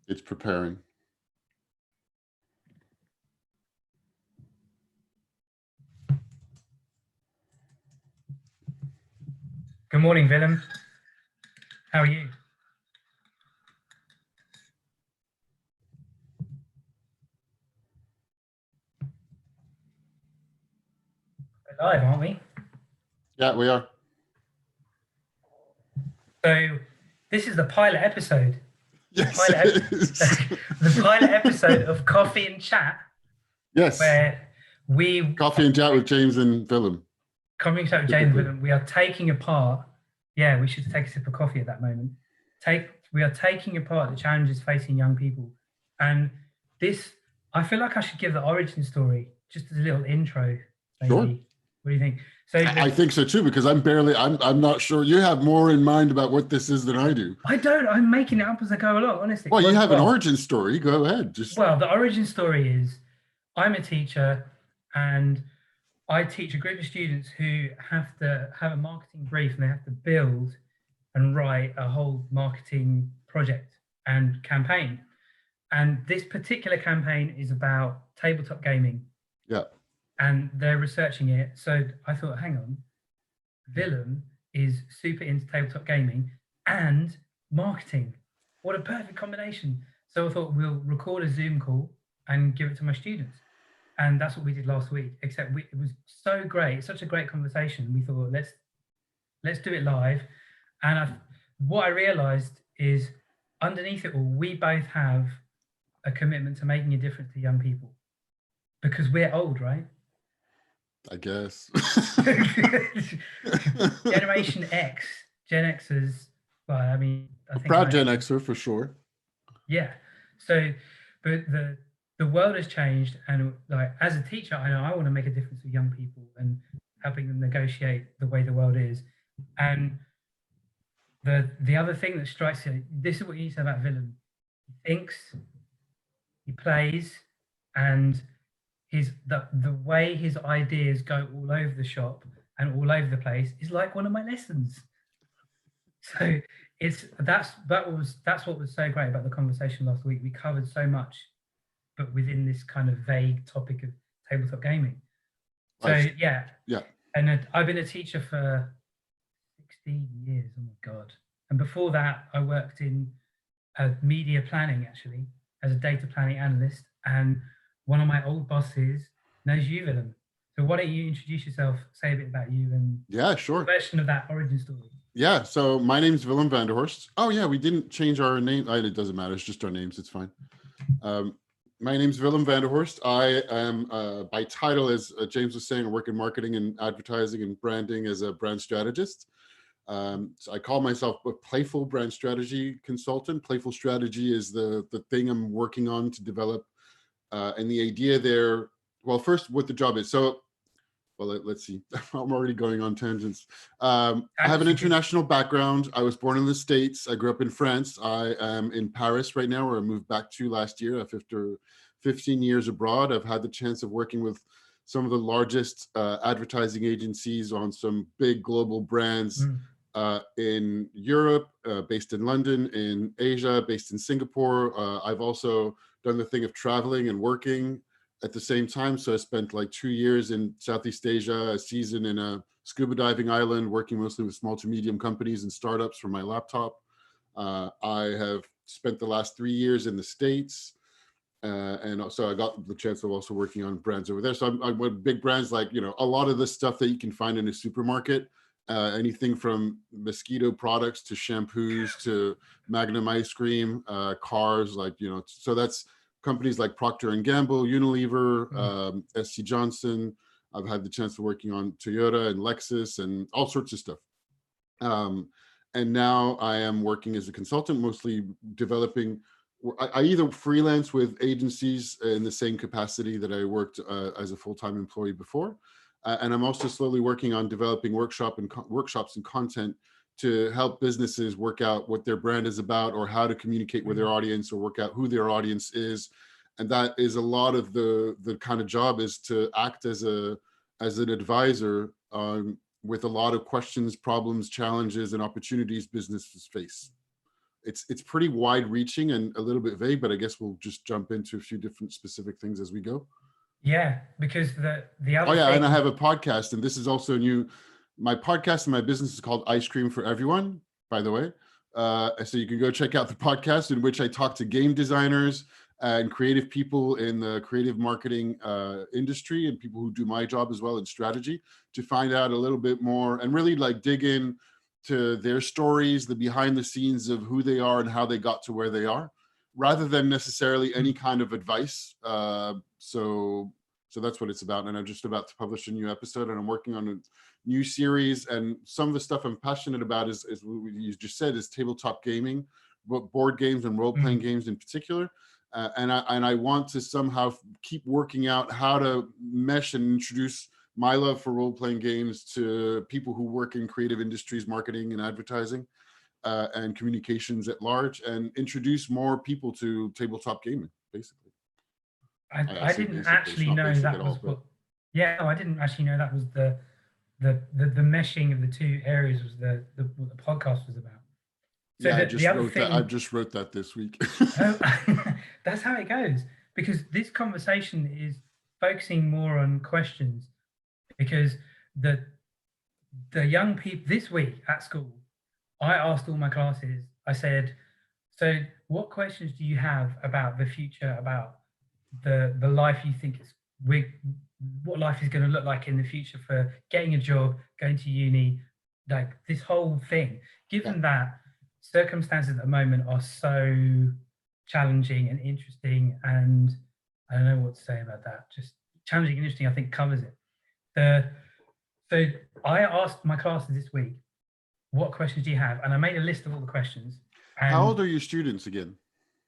It's preparing. Good morning, Willem. How are you? We're live, aren't we? Yeah, we are. So this is the pilot episode. Yes, The pilot episode of Coffee and Chat. Yes. Where we Coffee and Chat with James and Willem. Coffee and Chat with James and Willem. We are taking apart. Yeah, we should take a sip of coffee at that moment. We are taking apart the challenges facing young people, and this. I feel like I should give the origin story just as a little intro. Maybe. Sure. What do you think? So I think so too, because I'm not sure. You have more in mind about what this is than I do. I don't. I'm making it up as I go along, honestly. Well, you have an origin story. Go ahead. Well, the origin story is I'm a teacher and I teach a group of students who have to have a marketing brief and they have to build and write a whole marketing project and campaign. And this particular campaign is about tabletop gaming. Yeah. And they're researching it. So I thought, hang on, Willem is super into tabletop gaming and marketing. What a perfect combination. So I thought we'll record a Zoom call and give it to my students. And that's what we did last week, except it was so great, such a great conversation. We thought, let's do it live. And what I realized is underneath it all, we both have a commitment to making a difference to young people because we're old, right? I guess. Generation X, Gen Xers. Well, I mean, I think proud Gen Xer for sure. Yeah. So, but the world has changed, and like as a teacher, I know I want to make a difference with young people and helping them negotiate the way the world is. And the other thing that strikes you, this is what you said about Willem. He thinks, he plays, and the way his ideas go all over the shop and all over the place is like one of my lessons. So that's what was so great about the conversation last week. We covered so much, but within this kind of vague topic of tabletop gaming. So yeah. And I've been a teacher for 16 years. Oh my God. And before that, I worked in media planning, actually, as a data planning analyst. And one of my old bosses knows you, Willem. So why don't you introduce yourself, say a bit about you and sure. A version of that origin story. Yeah, so my name's Willem van der Horst. Oh yeah, we didn't change our name. It doesn't matter, it's just our names, it's fine. My name's Willem van der Horst. I am, by title, as James was saying, I work in marketing and advertising and branding as a brand strategist. So I call myself a Playful brand strategy consultant. Playful strategy is the thing I'm working on to develop. And the idea there, well, first what the job is. So, well, let's see, I'm already going on tangents. I have an international background. I was born in the States. I grew up in France. I am in Paris right now, where I moved back to last year after 15 years abroad. I've had the chance of working with some of the largest advertising agencies on some big global brands in Europe, based in London, in Asia, based in Singapore. I've also done the thing of traveling and working at the same time. So I spent like 2 years in Southeast Asia, a season in a scuba diving island, working mostly with small to medium companies and startups from my laptop. I have spent the last 3 years in the States. And also I got the chance of also working on brands over there. So I'm with big brands like, a lot of the stuff that you can find in a supermarket, anything from mosquito products to shampoos to Magnum ice cream, cars, so that's companies like Procter & Gamble, Unilever, SC Johnson. I've had the chance of working on Toyota and Lexus and all sorts of stuff. And now I am working as a consultant, mostly developing. I either freelance with agencies in the same capacity that I worked as a full-time employee before. And I'm also slowly working on developing workshops and content to help businesses work out what their brand is about, or how to communicate with their audience, or work out who their audience is. And that is a lot of the kind of job, is to act as an advisor with a lot of questions, problems, challenges, and opportunities businesses face. it's pretty wide reaching and a little bit vague, but I guess we'll just jump into a few different specific things as we go. Yeah, because the other Oh yeah, and I thing, have a podcast, and this is also new. My podcast and my business is called Ice Cream for Everyone, by the way. So you can go check out the podcast in which I talk to game designers and creative people in the creative marketing industry, and people who do my job as well in strategy, to find out a little bit more and really like dig in to their stories, the behind the scenes of who they are and how they got to where they are, rather than necessarily any kind of advice. So that's what it's about. And I'm just about to publish a new episode, and I'm working on a new series. And some of the stuff I'm passionate about is what you just said, is tabletop gaming, board games and role-playing games in particular. And I want to somehow keep working out how to mesh and introduce my love for role-playing games to people who work in creative industries, marketing and advertising, and communications at large, and introduce more people to tabletop gaming, basically. I didn't actually know that was what. Yeah, no, I didn't actually know that was the meshing of the two areas was what the podcast was about. So yeah, I just wrote that this week. That's how it goes, because this conversation is focusing more on questions, because the young people this week at school, I asked all my classes, I said, so what questions do you have about the future, about the life you think what life is going to look like in the future for getting a job, going to uni, like this whole thing, given that circumstances at the moment are so challenging and interesting, and I don't know what to say about that, just challenging and interesting, I think covers it. So I asked my classes this week, what questions do you have? And I made a list of all the questions. And how old are your students again?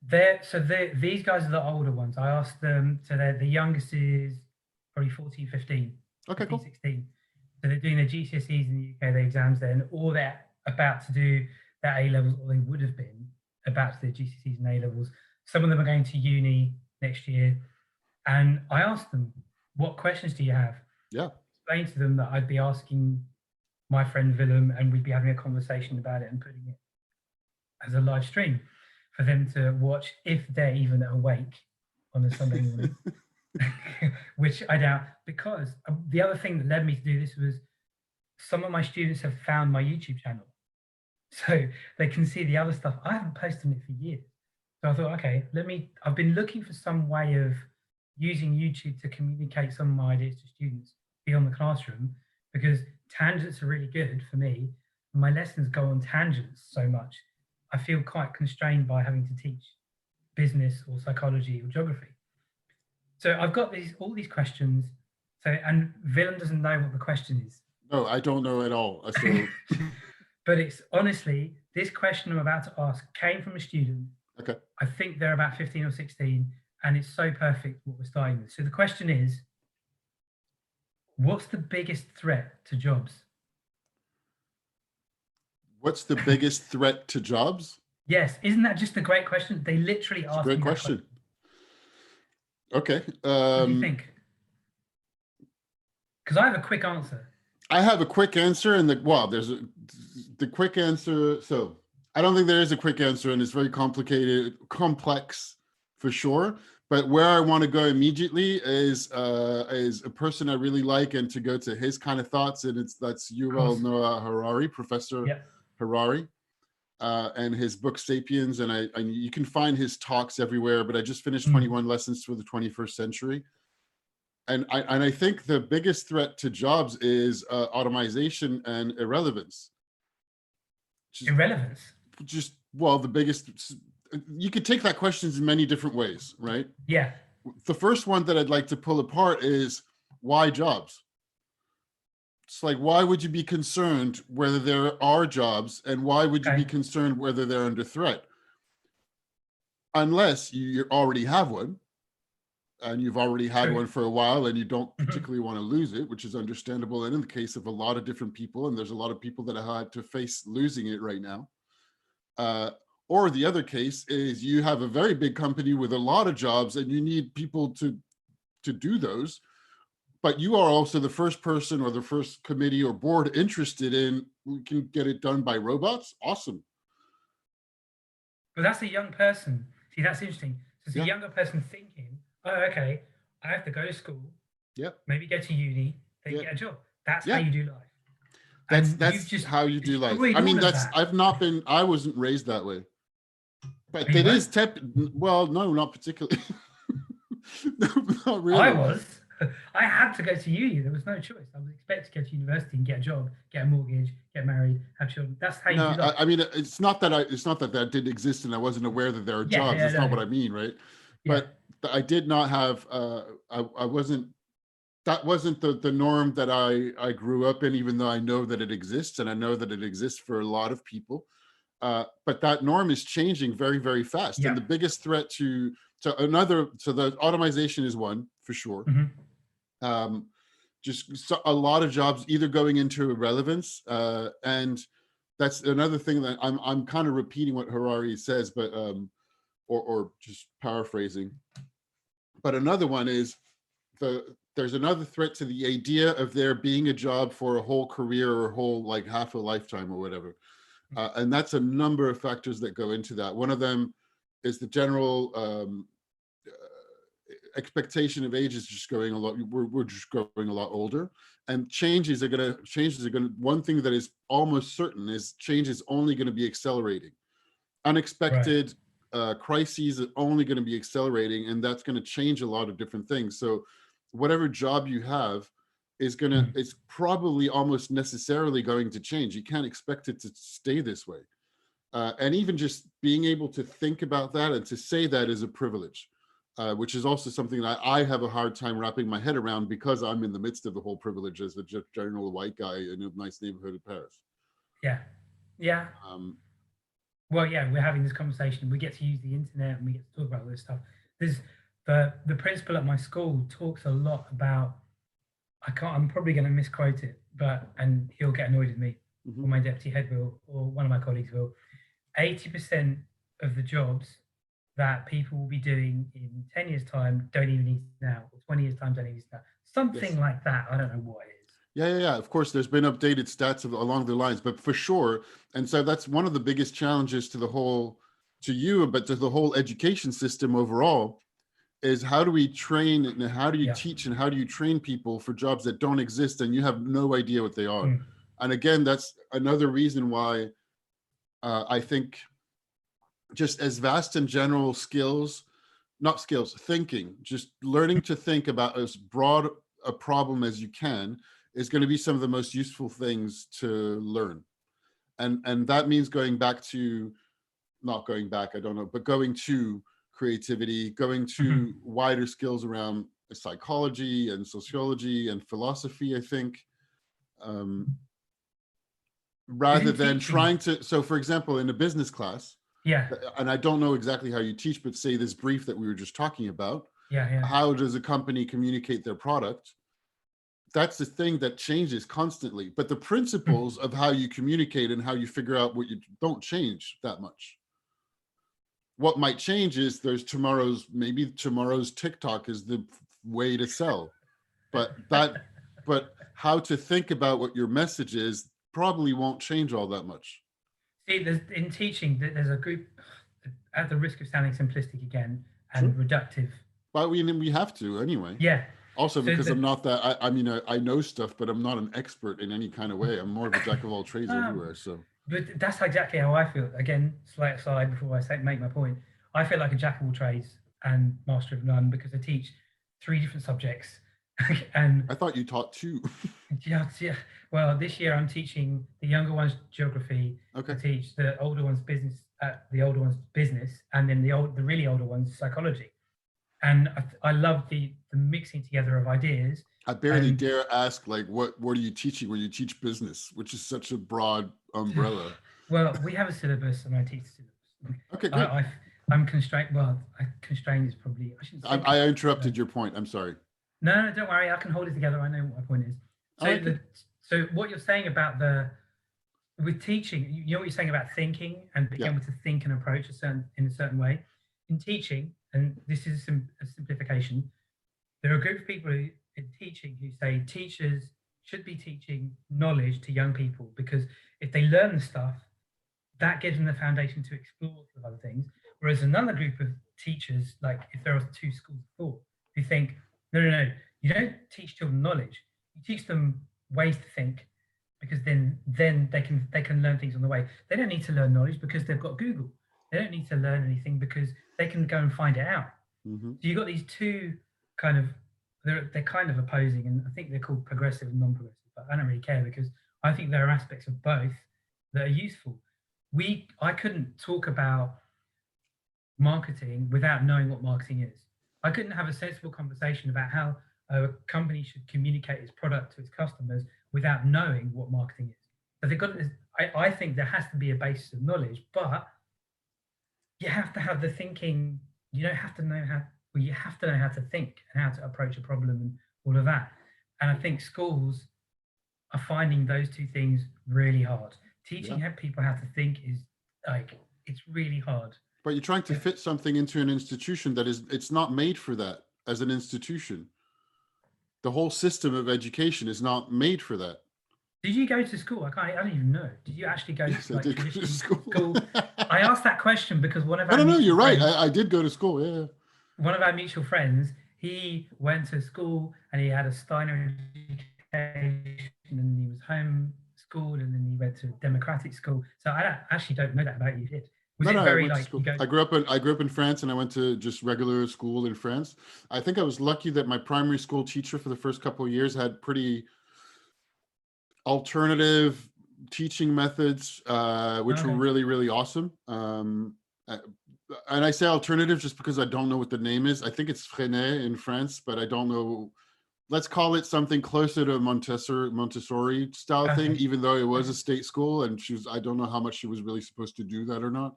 These guys are the older ones. I asked them, so the youngest is probably 14, 15. Okay, 15, cool. 16. So they're doing their GCSEs in the UK, their exams then, or they're about to do their A-levels, or they would have been about to do their GCSEs and A-levels. Some of them are going to uni next year. And I asked them, what questions do you have? Yeah. Explain to them that I'd be asking my friend Willem, and we'd be having a conversation about it and putting it as a live stream for them to watch, if they're even awake on a Sunday morning, which I doubt, because the other thing that led me to do this was some of my students have found my YouTube channel, so they can see the other stuff. I haven't posted on it for years. So I thought, okay, I've been looking for some way of using YouTube to communicate some of my ideas to students beyond the classroom, because tangents are really good for me. My lessons go on tangents so much. I feel quite constrained by having to teach business or psychology or geography. So I've got all these questions. So, and Willem doesn't know what the question is. No, I don't know at all. So... But it's honestly, this question I'm about to ask came from a student. Okay. I think they're about 15 or 16, and it's so perfect what we're starting with. So the question is, what's the biggest threat to jobs? What's the biggest threat to jobs? Yes, isn't that just a great question? They literally asked. Great question. Okay. What do you think? Because I have a quick answer. I have a quick answer, and there's the quick answer. So I don't think there is a quick answer, and it's very complex for sure. But where I want to go immediately is a person I really like, and to go to his kind of thoughts, and that's Yuval Noah Harari, Professor Harari, and his book Sapiens. And you can find his talks everywhere. But I just finished 21 Lessons for the 21st Century. And I think the biggest threat to jobs is automation and irrelevance. Irrelevance? The biggest, you could take that question in many different ways, right? Yeah. The first one that I'd like to pull apart is, why jobs? It's like, why would you be concerned whether there are jobs, and why would you be concerned whether they're under threat? Unless you already have one, and you've already had one for a while, and you don't particularly want to lose it, which is understandable. And in the case of a lot of different people, and there's a lot of people that have had to face losing it right now. Or the other case is you have a very big company with a lot of jobs, and you need people to do those, but you are also the first person or the first committee or board interested in, we can get it done by robots. Awesome. But that's a young person. See, that's interesting. So it's a Yeah. younger person thinking, oh, okay, I have to go to school, Yep. maybe go to uni, then Yep. get a job. That's how Yeah. you do life. That's And you've just how you do life. destroyed I mean, all of that. I wasn't raised that way. But You it is weren't? well, no, not particularly. No, not really. I was. I had to go to uni. There was no choice. I was expected to go to university and get a job, get a mortgage, get married, have children. That's how you No, do life. I mean, it's not that that didn't exist and I wasn't aware that there are jobs. That's not what I mean, right? Yeah. But I did not have. I wasn't. That wasn't the norm that I grew up in. Even though I know that it exists and I know that it exists for a lot of people. But that norm is changing very, very fast. Yeah. And the biggest threat to the automation is one for sure. Mm-hmm. Just a lot of jobs either going into irrelevance, and that's another thing that I'm kind of repeating what Harari says, but or just paraphrasing. But another one is there's another threat to the idea of there being a job for a whole career or a whole like half a lifetime or whatever. And that's a number of factors that go into that. One of them is the general expectation of age is just going a lot. We're just growing a lot older, and changes are going to. One thing that is almost certain is change is only going to be accelerating. Unexpected crises are only going to be accelerating, and that's going to change a lot of different things. So, whatever job you have is it's probably almost necessarily going to change. You can't expect it to stay this way. And even just being able to think about that and to say that is a privilege, which is also something that I have a hard time wrapping my head around because I'm in the midst of the whole privilege as a general white guy in a nice neighborhood of Paris. Yeah. Yeah. Well, yeah, we're having this conversation. We get to use the internet and we get to talk about all this stuff. There's the principal at my school talks a lot about, I'm probably going to misquote it, and he'll get annoyed with me, or my deputy head will, or one of my colleagues will. 80% of the jobs that people will be doing in 10 years' time don't even need now, or 20 years' time don't even need now. Something like that. I don't know what it is. Yeah. Of course, there's been updated stats along the lines, but for sure. And so that's one of the biggest challenges to the whole education system overall, is how do we train and how do you teach and how do you train people for jobs that don't exist and you have no idea what they are. And again, that's another reason why I think just as vast and general thinking, just learning to think about as broad a problem as you can is going to be some of the most useful things to learn. And that means going to creativity, going to wider skills around psychology and sociology and philosophy, I think, rather than trying to. So for example, in a business class, and I don't know exactly how you teach, but say this brief that we were just talking about, how does a company communicate their product? That's the thing that changes constantly, but the principles of how you communicate and how you figure out what you don't change that much. What might change is maybe tomorrow's TikTok is the way to sell, but how to think about what your message is probably won't change all that much. See, in teaching, there's a group, at the risk of sounding simplistic again and reductive. But we have to anyway. Yeah. Also, because I'm not that, I know stuff, but I'm not an expert in any kind of way. I'm more of a jack of all trades everywhere. So. But that's exactly how I feel. Again, slight aside before I make my point. I feel like a jack of all trades and master of none because I teach 3 different subjects. And I thought you taught 2. Yeah. Well, this year I'm teaching the younger ones geography. Okay. I teach the older ones business, and then the really older ones psychology. And I love the mixing together of ideas. I barely dare ask, like, what are you teaching when you teach business, which is such a broad umbrella? Well, we have a syllabus, and I teach the syllabus. Okay, great. I'm constrained. Well, constrained is probably. I interrupted your point. I'm sorry. No, don't worry. I can hold it together. I know what my point is. So what you're saying about with teaching, you know what you're saying about thinking and being able to think and approach in a certain way. In teaching, and this is a simplification, there are a group of people in teaching who say teachers should be teaching knowledge to young people because if they learn the stuff, that gives them the foundation to explore with other things. Whereas another group of teachers, like if there are two schools of thought, who think, no, you don't teach children knowledge, you teach them ways to think, because then they can learn things on the way. They don't need to learn knowledge because they've got Google. They don't need to learn anything because they can go and find it out. Mm-hmm. So you've got these two kind of, they're kind of opposing, and I think they're called progressive and non-progressive, but I don't really care because I think there are aspects of both that are useful. I couldn't talk about marketing without knowing what marketing is. I couldn't have a sensible conversation about how a company should communicate its product to its customers without knowing what marketing is. So they've got. I think there has to be a basis of knowledge, but you have to have the thinking. You don't have to know how. Well, you have to know how to think and how to approach a problem and all of that. And I think schools are finding those two things really hard. Teaching people how to think is like, it's really hard. But you're trying to fit something into an institution that it's not made for that as an institution. The whole system of education is not made for that. Did you go to school? I don't even know. Did you actually go Yes, to, like, I did go to school. I asked that question because one of our No, you're right. friends, I did go to school. Yeah. one of our mutual friends, he went to school and he had a Steiner education and he was homeschooled and then he went to democratic school. So I actually don't know that about you. Was it very like I grew up in France and I went to just regular school in France. I think I was lucky that my primary school teacher for the first couple of years had pretty alternative teaching methods, which were really, really awesome. And I say alternative just because I don't know what the name is. I think it's Freinet in France, but I don't know. Let's call it something closer to Montessori style thing, even though it was a state school and I don't know how much she was really supposed to do that or not.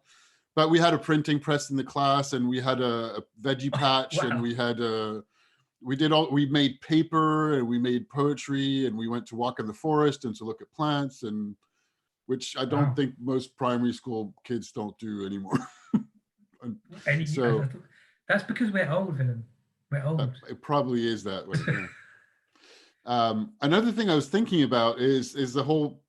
But we had a printing press in the class and we had a veggie patch and we made paper and we made poetry and we went to walk in the forest and to look at plants, and which I don't think most primary school kids don't do anymore. So that's because we're old, Willem. We're old. It probably is that way. Yeah. Another thing I was thinking about is the whole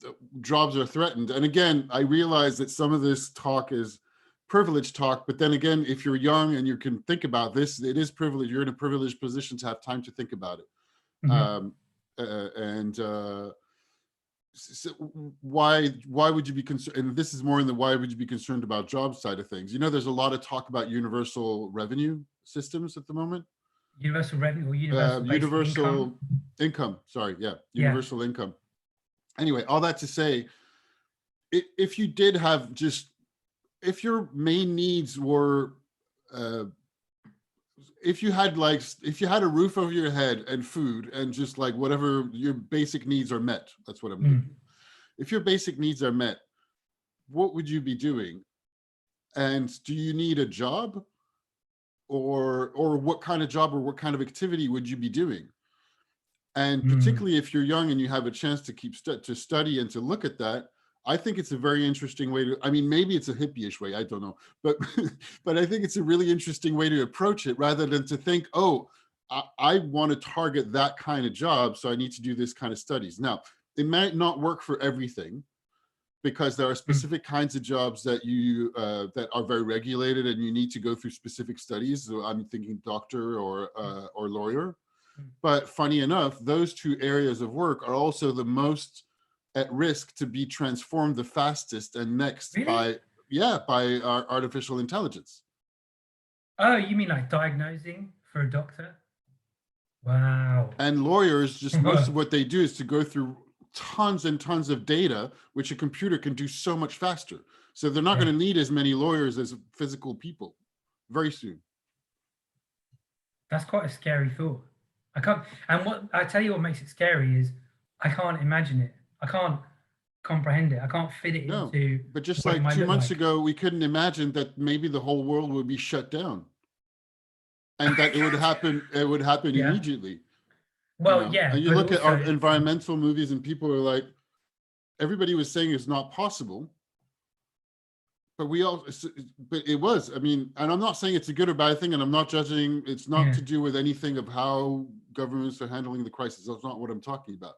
jobs are threatened. And again, I realize that some of this talk is privilege talk, but then again, if you're young and you can think about this, it is privilege. You're in a privileged position to have time to think about it. Mm-hmm. So why would you be concerned? And this is more in the why would you be concerned about job side of things? You know, there's a lot of talk about universal revenue systems at the moment. Universal revenue or universal income. Sorry, universal income. Anyway, all that to say, if you did have if your main needs were, if you had a roof over your head and food and just like whatever your basic needs are met, that's what I'm doing. If your basic needs are met, what would you be doing? And do you need a job? Or what kind of job or what kind of activity would you be doing? And particularly if you're young and you have a chance to to study and to look at that, I think it's a very interesting way to, I mean, maybe it's a hippie-ish way, I don't know, but but I think it's a really interesting way to approach it rather than to think, oh, I want to target that kind of job, so I need to do this kind of studies. Now, it might not work for everything, because there are specific kinds of jobs that that are very regulated and you need to go through specific studies. So I'm thinking doctor or lawyer. But funny enough, those two areas of work are also the most at risk to be transformed the fastest and next by our artificial intelligence. Oh, you mean like diagnosing for a doctor? Wow. And lawyers, just most of what they do is to go through tons and tons of data, which a computer can do so much faster. So they're not going to need as many lawyers as physical people very soon. That's quite a scary thought. I tell you what makes it scary is I can't imagine it. I can't comprehend it. I can't fit it into. But just like 2 months ago, we couldn't imagine that maybe the whole world would be shut down, and that it would happen. It would happen immediately. Well, And you look at our environmental movies, and people are like, everybody was saying it's not possible, but it was. I mean, and I'm not saying it's a good or bad thing, and I'm not judging. It's not to do with anything of how governments are handling the crisis. That's not what I'm talking about.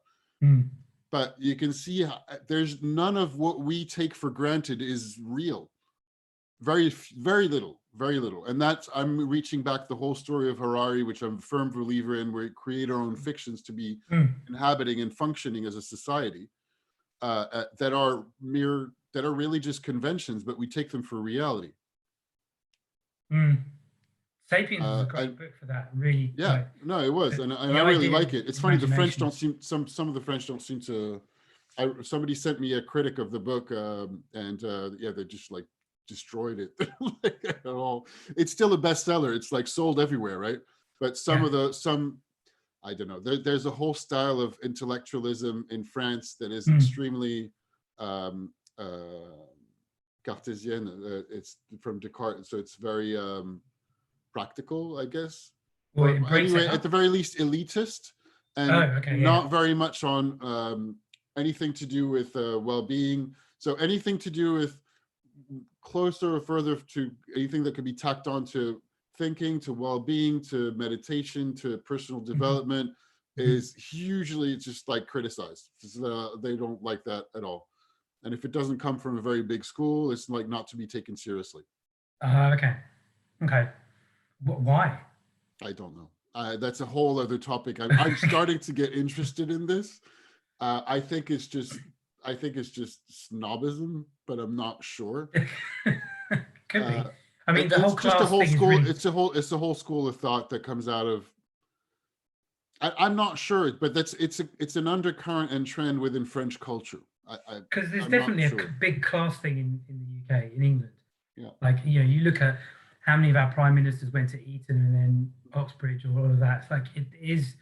but you can see there's none of what we take for granted is real. Very little, very little. And that's, I'm reaching back the whole story of Harari, which I'm a firm believer in, where we create our own fictions to be inhabiting and functioning as a society, that are really just conventions, but we take them for reality. Sapiens is a great book for that, really. Yeah, like, no, it was, and I really like it. It's funny, the French don't seem, some of the French don't seem to. Somebody sent me a critic of the book, and yeah, they just like destroyed it like, at all. It's still a bestseller. It's like sold everywhere, right? But some I don't know. There's a whole style of intellectualism in France that is extremely Cartesian. It's from Descartes, so it's very practical, I guess. Well, or anyway, at the very least, elitist, and not very much on anything to do with well-being. So anything to do with closer or further to anything that could be tacked on to thinking, to well-being, to meditation, to personal development is hugely just like criticized. They don't like that at all. And if it doesn't come from a very big school, it's like not to be taken seriously. Okay. Why? I don't know. That's a whole other topic. I'm starting to get interested in this. I think it's just snobism, but I'm not sure. Could be. I mean, the it's whole just a whole thing school. really... It's a whole school of thought that comes out of. I'm not sure, but it's an undercurrent and trend within French culture. Because there's definitely a big class thing in the UK, in England. Yeah. Like, you know, you look at how many of our prime ministers went to Eton and then Oxbridge or all of that. It's like, it is.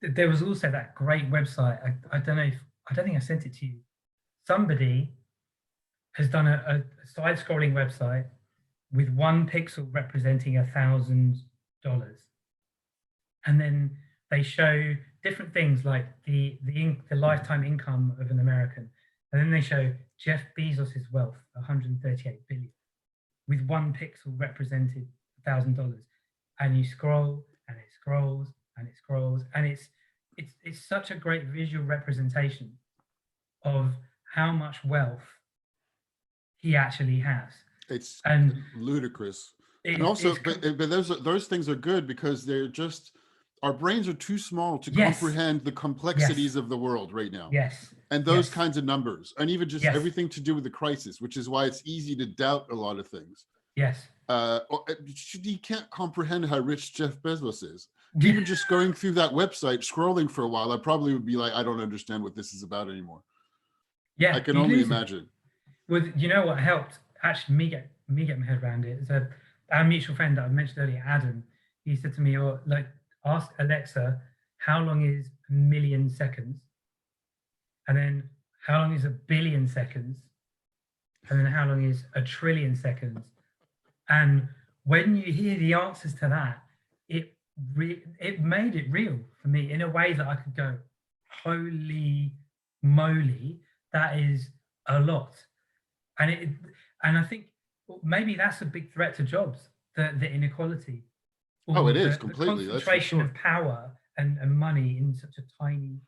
There was also that great website. I don't think I sent it to you. Somebody has done a side-scrolling website with one pixel representing $1,000, and then they show different things like the lifetime income of an American, and then they show Jeff Bezos's wealth, 138 billion, with one pixel represented $1,000, and you scroll and it scrolls and it scrolls, and it's such a great visual representation of how much wealth he actually has. It's and ludicrous. And also, but those things are good because they're just, our brains are too small to comprehend the complexities of the world right now. Yes. And those kinds of numbers, and even just everything to do with the crisis, which is why it's easy to doubt a lot of things. Yes. You can't comprehend how rich Jeff Bezos is. Even just going through that website, scrolling for a while, I probably would be like, I don't understand what this is about anymore. Yeah, I can only imagine. Well, you know what helped actually me get my head around it is our mutual friend that I mentioned earlier, Adam. He said to me, "Or like, ask Alexa, how long is a million seconds, and then how long is a billion seconds, and then how long is a trillion seconds." And when you hear the answers to that, it made it real for me in a way that I could go, "Holy moly, that is a lot." And I think maybe that's a big threat to jobs, the inequality. It is completely. The concentration of power and money in such a tiny.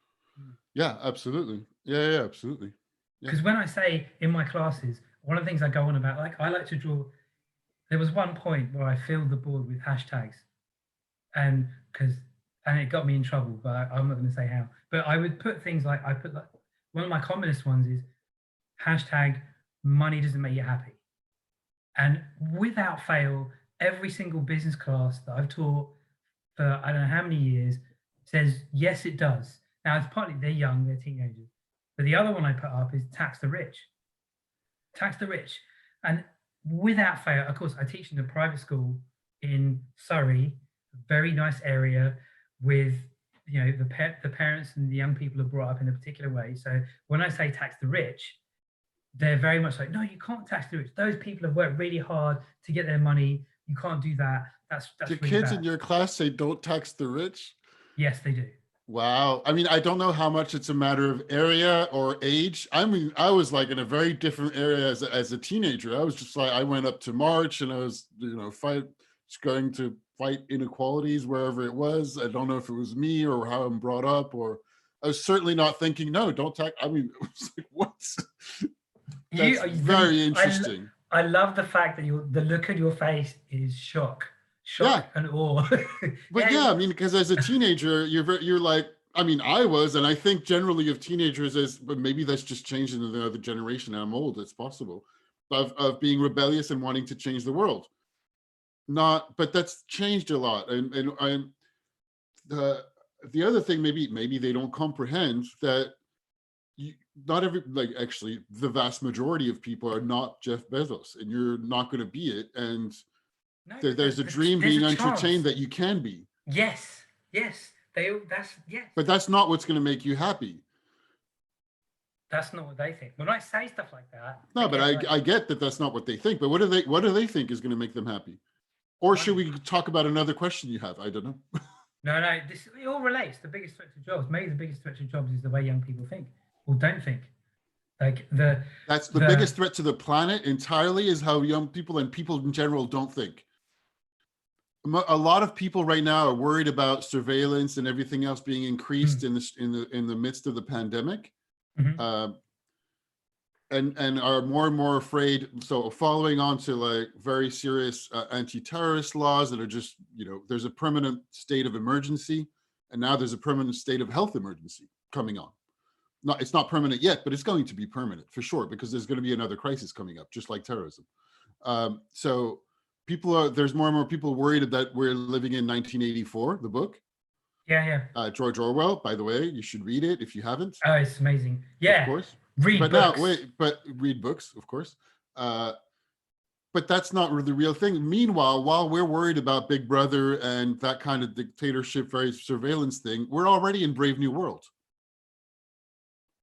Yeah, absolutely. Yeah, absolutely. Because when I say in my classes, one of the things I go on about, like I like to draw. There was one point where I filled the board with hashtags, and it got me in trouble, but I'm not going to say how. But I would put things like, one of my commonest ones is hashtag money doesn't make you happy. And without fail, every single business class that I've taught for I don't know how many years says, yes, it does. Now, it's partly they're young, they're teenagers. But the other one I put up is tax the rich. Tax the rich. And without fail, of course, I teach in a private school in Surrey, a very nice area with, you know, the parents and the young people are brought up in a particular way. So when I say tax the rich, they're very much like, no, you can't tax the rich. Those people have worked really hard to get their money. You can't do that. That's do really kids bad. In your class say don't tax the rich? Yes, they do. Wow. I mean, I don't know how much it's a matter of area or age. I mean, I was like in a very different area as a teenager. I was just like, I went up to march and I was, you know, going to fight inequalities wherever it was. I don't know if it was me or how I'm brought up, or I was certainly not thinking, no, don't talk. I mean, it was like, what? That's You, very interesting. I love the fact that the look on your face is Yeah. shock and awe. But yeah, I mean, because as a teenager, you're like, I mean, I was, and I think generally of teenagers as, but maybe that's just changed in the other generation. I'm old, it's possible, of being rebellious and wanting to change the world. Not, but that's changed a lot. And I'm the other thing, maybe they don't comprehend that you, not every, like actually the vast majority of people are not Jeff Bezos, and you're not going to be it. And No, there's a dream there's being a entertained chance. that you can be. Yes, yes. That's yes. But that's not what's going to make you happy. That's not what they think. When I say stuff like that, No, but I get that that's not what they think. But what do they think is going to make them happy? Or should we talk about another question you have? I don't know. No, it all relates. The biggest threat to jobs, maybe the biggest threat to jobs is the way young people think or don't think. Like that's the biggest threat to the planet entirely, is how young people and people in general don't think. A lot of people right now are worried about surveillance and everything else being increased in the midst of the pandemic. And are more and more afraid. So following on to like very serious anti-terrorist laws that are just, there's a permanent state of emergency, and now there's a permanent state of health emergency coming on. It's not permanent yet, but it's going to be permanent for sure, because there's going to be another crisis coming up, just like terrorism. So there's more and more people worried that we're living in 1984, the book. Yeah. George Orwell, by the way, you should read it if you haven't. Oh, it's amazing. Yeah. Of course. Read books. Read books, of course. But that's not the real thing. Meanwhile, while we're worried about Big Brother and that kind of dictatorship, very surveillance thing, we're already in Brave New World.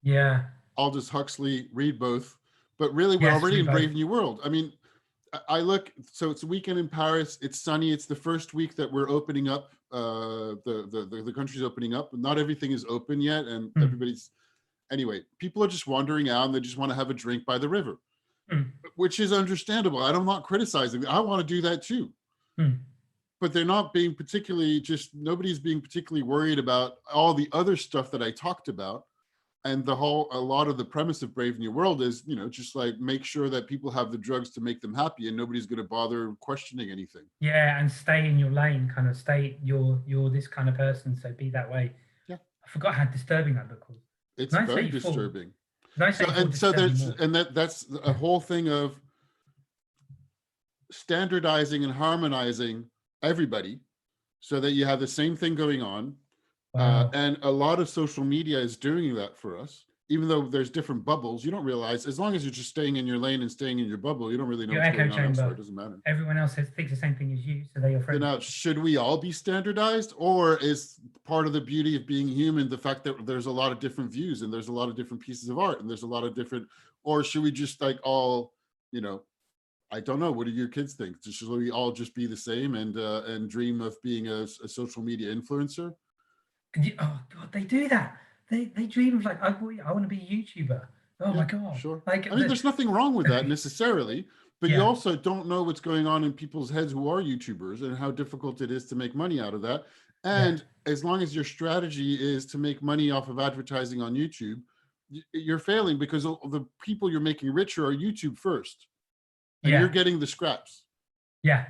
Yeah. Aldous Huxley, read both. But really, we're already in Brave New World. I mean, I look, so it's a weekend in Paris. It's sunny. It's the first week that we're opening up. The country's opening up. Not everything is open yet, and everybody's. Anyway, people are just wandering out and they just want to have a drink by the river, which is understandable. I'm not criticizing. I want to do that too. But they're not being nobody's being particularly worried about all the other stuff that I talked about. And a lot of the premise of Brave New World is, just like make sure that people have the drugs to make them happy and nobody's going to bother questioning anything. Yeah, and stay in your lane, kind of you're this kind of person, so be that way. Yeah. I forgot how disturbing that book was. It's very disturbing. That's a whole thing of standardizing and harmonizing everybody so that you have the same thing going on. Wow. And a lot of social media is doing that for us. Even though there's different bubbles, you don't realize, as long as you're just staying in your lane and staying in your bubble, you don't really know what's going on elsewhere. It doesn't matter. Everyone else thinks the same thing as you, so they're afraid. Now, should we all be standardized, or is part of the beauty of being human the fact that there's a lot of different views and there's a lot of different pieces of art and there's a lot of different, or should we just like all, I don't know, what do your kids think? Should we all just be the same and dream of being a social media influencer? Oh God, they do that. They dream of like, I want to be a YouTuber. Oh my God. Sure. Like, I mean, there's nothing wrong with that necessarily, but you also don't know what's going on in people's heads who are YouTubers and how difficult it is to make money out of that. And as long as your strategy is to make money off of advertising on YouTube, you're failing, because the people you're making richer are YouTube first. And you're getting the scraps. Yeah.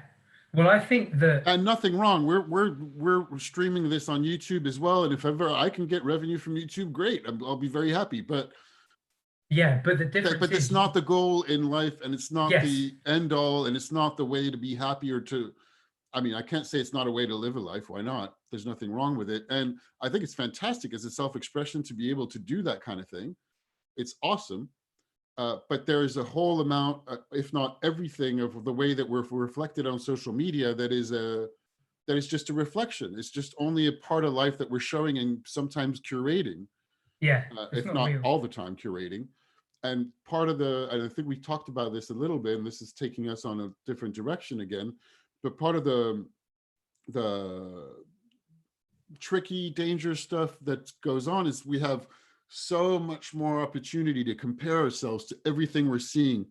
Well, I think that, and nothing wrong. We're streaming this on YouTube as well, and if ever I can get revenue from YouTube, great. I'll be very happy. But but the difference. But it's not the goal in life, and it's not the end all, and it's not the way to be happy or to. I mean, I can't say it's not a way to live a life. Why not? There's nothing wrong with it, and I think it's fantastic as a self-expression to be able to do that kind of thing. It's awesome. But there is a whole amount, if not everything, of the way that we're reflected on social media that is just a reflection. It's just only a part of life that we're showing and sometimes curating. Yeah, if not all the time curating. And part of I think we talked about this a little bit, and this is taking us on a different direction again. But part of the tricky, dangerous stuff that goes on is we have so much more opportunity to compare ourselves to everything we're seeing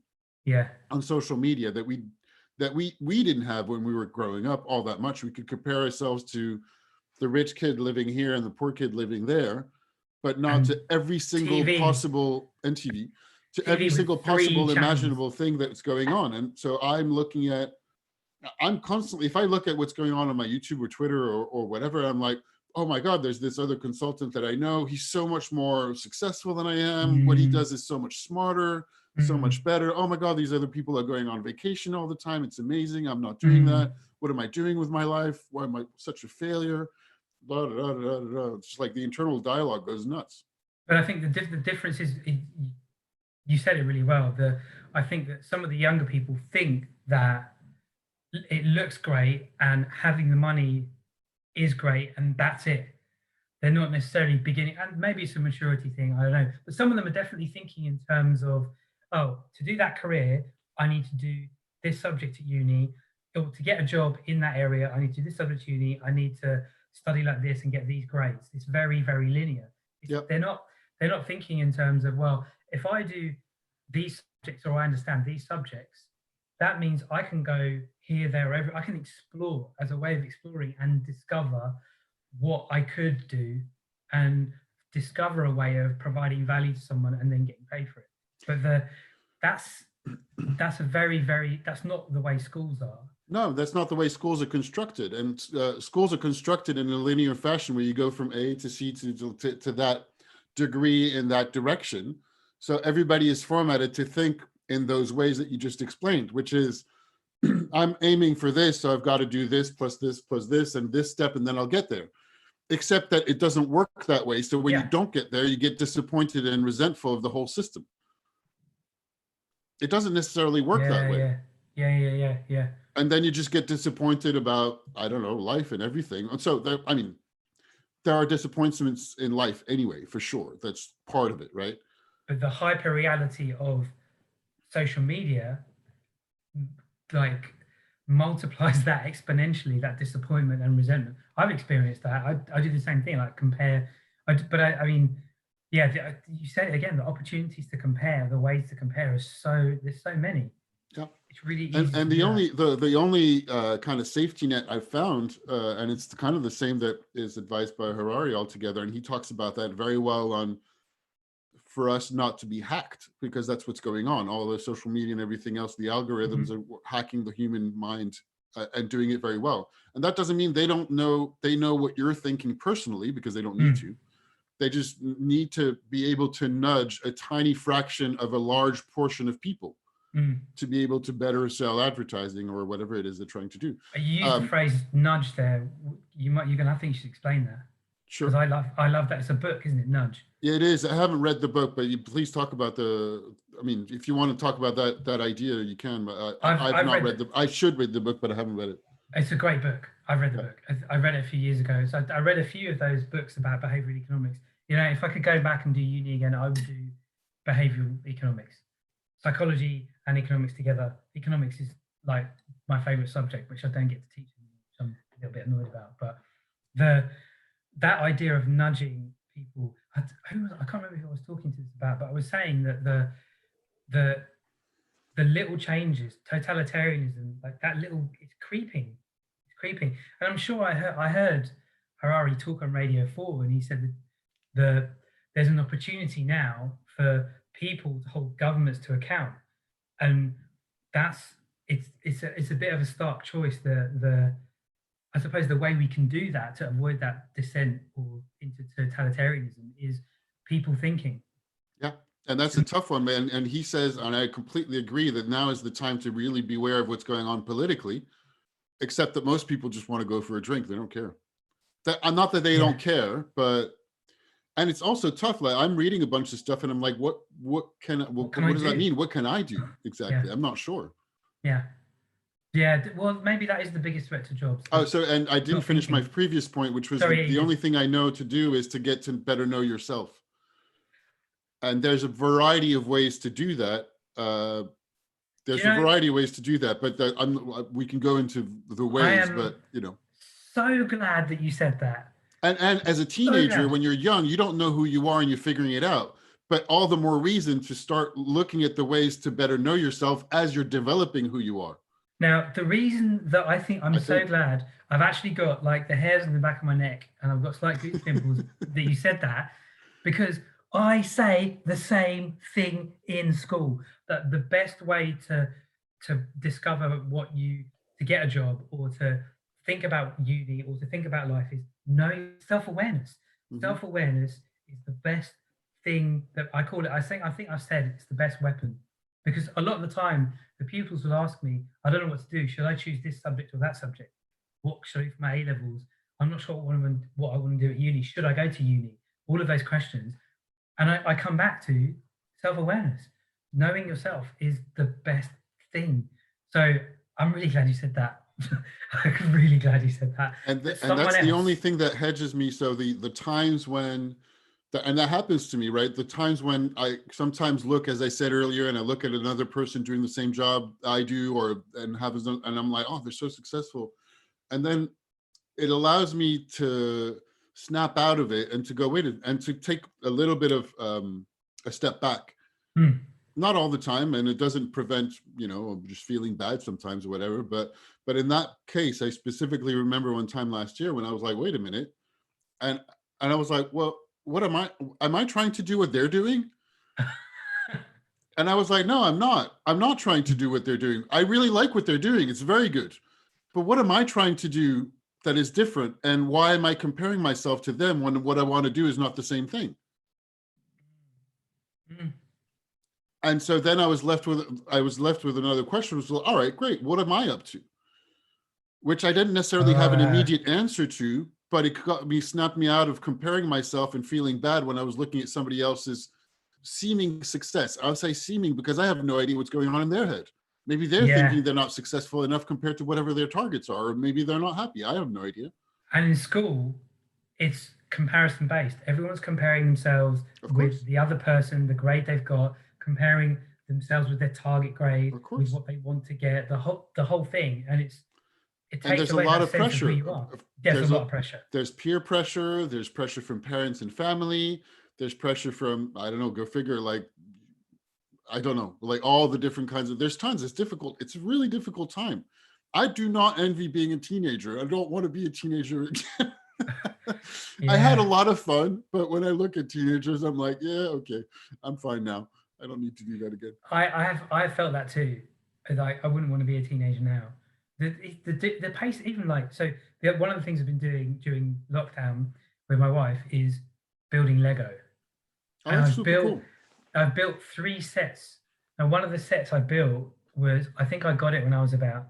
on social media that we didn't have when we were growing up all that much. We could compare ourselves to the rich kid living here and the poor kid living there, but not to every single TV. possible, and TV, to TV every with single 3 possible channels. imaginable thing that's going on. And so I'm constantly, if I look at what's going on my YouTube or Twitter or whatever, I'm like, oh my God, there's this other consultant that I know. He's so much more successful than I am. What he does is so much smarter, so much better. Oh my God, these other people are going on vacation all the time. It's amazing. I'm not doing that. What am I doing with my life? Why am I such a failure? Blah, blah, blah, blah. It's just like the internal dialogue goes nuts. But I think the difference is, you said it really well. I think that some of the younger people think that it looks great and having the money is great and that's it. They're not necessarily beginning, and maybe it's a maturity thing, I don't know, but some of them are definitely thinking in terms of, oh, to do that career, I need to do this subject at uni, or to get a job in that area, I need to do this subject at uni, I need to study like this and get these grades. It's very, very linear. Yep. They're not thinking in terms of, well, if I do these subjects or I understand these subjects, that means I can go here, there, wherever. I can explore as a way of exploring and discover what I could do and discover a way of providing value to someone and then getting paid for it. But that's a very, very, that's not the way schools are. No, that's not the way schools are constructed. And schools are constructed in a linear fashion where you go from A to C to that degree in that direction. So everybody is formatted to think in those ways that you just explained, which is, I'm aiming for this, so I've got to do this plus this and this step, and then I'll get there. Except that it doesn't work that way. So when you don't get there, you get disappointed and resentful of the whole system. It doesn't necessarily work that way. Yeah. And then you just get disappointed about, I don't know, life and everything. And so, there are disappointments in life anyway, for sure. That's part of it, right? But the hyper reality of social media, like, multiplies that exponentially, that disappointment and resentment. I've experienced that. I do the same thing, like compare. I mean, yeah, you said it again, the opportunities to compare, the ways to compare there's so many. Yeah. It's really easy. And the only kind of safety net I've found, and it's kind of the same that is advised by Harari altogether, and he talks about that very well on, for us not to be hacked, because that's what's going on. All the social media and everything else, the algorithms are hacking the human mind and doing it very well. And that doesn't mean they know what you're thinking personally, because they don't need to. They just need to be able to nudge a tiny fraction of a large portion of people to be able to better sell advertising or whatever it is they're trying to do. You used the phrase nudge there. I think you should explain that. Sure. Because I love that. It's a book, isn't it? Nudge. Yeah, it is. I haven't read the book, but please talk about if you want to talk about that idea, you can, but I've not read I should read the book, but I haven't read it. It's a great book. I've read the book. I read it a few years ago. So I read a few of those books about behavioral economics. If I could go back and do uni again, I would do behavioral economics. Psychology and economics together. Economics is like my favorite subject, which I don't get to teach, which I'm a little bit annoyed about. But that idea of nudging people, I can't remember who I was talking to this about, but I was saying that the little changes, totalitarianism, like that little, it's creeping. And I'm sure I heard Harari talk on Radio 4, and he said that there's an opportunity now for people to hold governments to account, and it's a bit of a stark choice. I suppose the way we can do that to avoid that descent or into totalitarianism is people thinking. Yeah, and that's a tough one, man. And he says, and I completely agree, that now is the time to really be aware of what's going on politically, except that most people just want to go for a drink. They don't care. Not that they don't care, but, and it's also tough. Like, I'm reading a bunch of stuff and I'm like, what does that mean? What can I do exactly? I'm not sure. Yeah, well, maybe that is the biggest threat to jobs. And I didn't finish my previous point, which was the only thing I know to do is to get to better know yourself. And there's a variety of ways to do that. But we can go into the ways, but so glad that you said that. And as a teenager, when you're young, you don't know who you are and you're figuring it out. But all the more reason to start looking at the ways to better know yourself as you're developing who you are. Now, the reason that I think I'm so glad, I've actually got like the hairs on the back of my neck and I've got slight goose pimples that you said that, because I say the same thing in school, that the best way to discover to get a job or to think about uni or to think about life is know self-awareness. Mhm. Self-awareness is the best thing that I call it. I think I've said it's the best weapon, because a lot of the time the pupils will ask me, I don't know what to do. Should I choose this subject or that subject? What should I do for my A levels? I'm not sure what I want to do at uni. Should I go to uni? All of those questions. And I come back to self-awareness. Knowing yourself is the best thing. So I'm really glad you said that. I'm really glad you said that. And that's the only thing that hedges me. So the times when, and that happens to me, right? The times when I sometimes look, as I said earlier, and I look at another person doing the same job I do, and I'm like, oh, they're so successful. And then it allows me to snap out of it and to go, wait, and to take a little bit of a step back. Not all the time, and it doesn't prevent, just feeling bad sometimes or whatever. But in that case, I specifically remember one time last year when I was like, wait a minute. And I was like, well, what am I trying to do what they're doing? And I was like, no, I'm not trying to do what they're doing. I really like what they're doing. It's very good. But what am I trying to do that is different? And why am I comparing myself to them when what I want to do is not the same thing? And so then I was left with another question. Was, well, all right, great. What am I up to? Which I didn't necessarily have an immediate answer to, but it snapped me out of comparing myself and feeling bad when I was looking at somebody else's seeming success. I'll say seeming because I have no idea what's going on in their head. Maybe they're thinking they're not successful enough compared to whatever their targets are, or maybe they're not happy. I have no idea. And in school, it's comparison based. Everyone's comparing themselves with the other person, the grade they've got, comparing themselves with their target grade, with what they want to get, the whole thing. And it takes there's away a lot that of sense pressure. Of who you are. There's a lot of pressure. There's peer pressure. There's pressure from parents and family. There's pressure from, I don't know, go figure, like, I don't know, like all the different kinds of, there's tons. It's difficult. It's a really difficult time. I do not envy being a teenager. I don't want to be a teenager again. I had a lot of fun, but when I look at teenagers, I'm like, yeah, okay, I'm fine now. I don't need to do that again. I felt that too. Like, I wouldn't want to be a teenager now. The pace, even like, so one of the things I've been doing during lockdown with my wife is building Lego. Oh, that's super cool. I've built 3 sets. Now, one of the sets I built was, I think I got it when I was about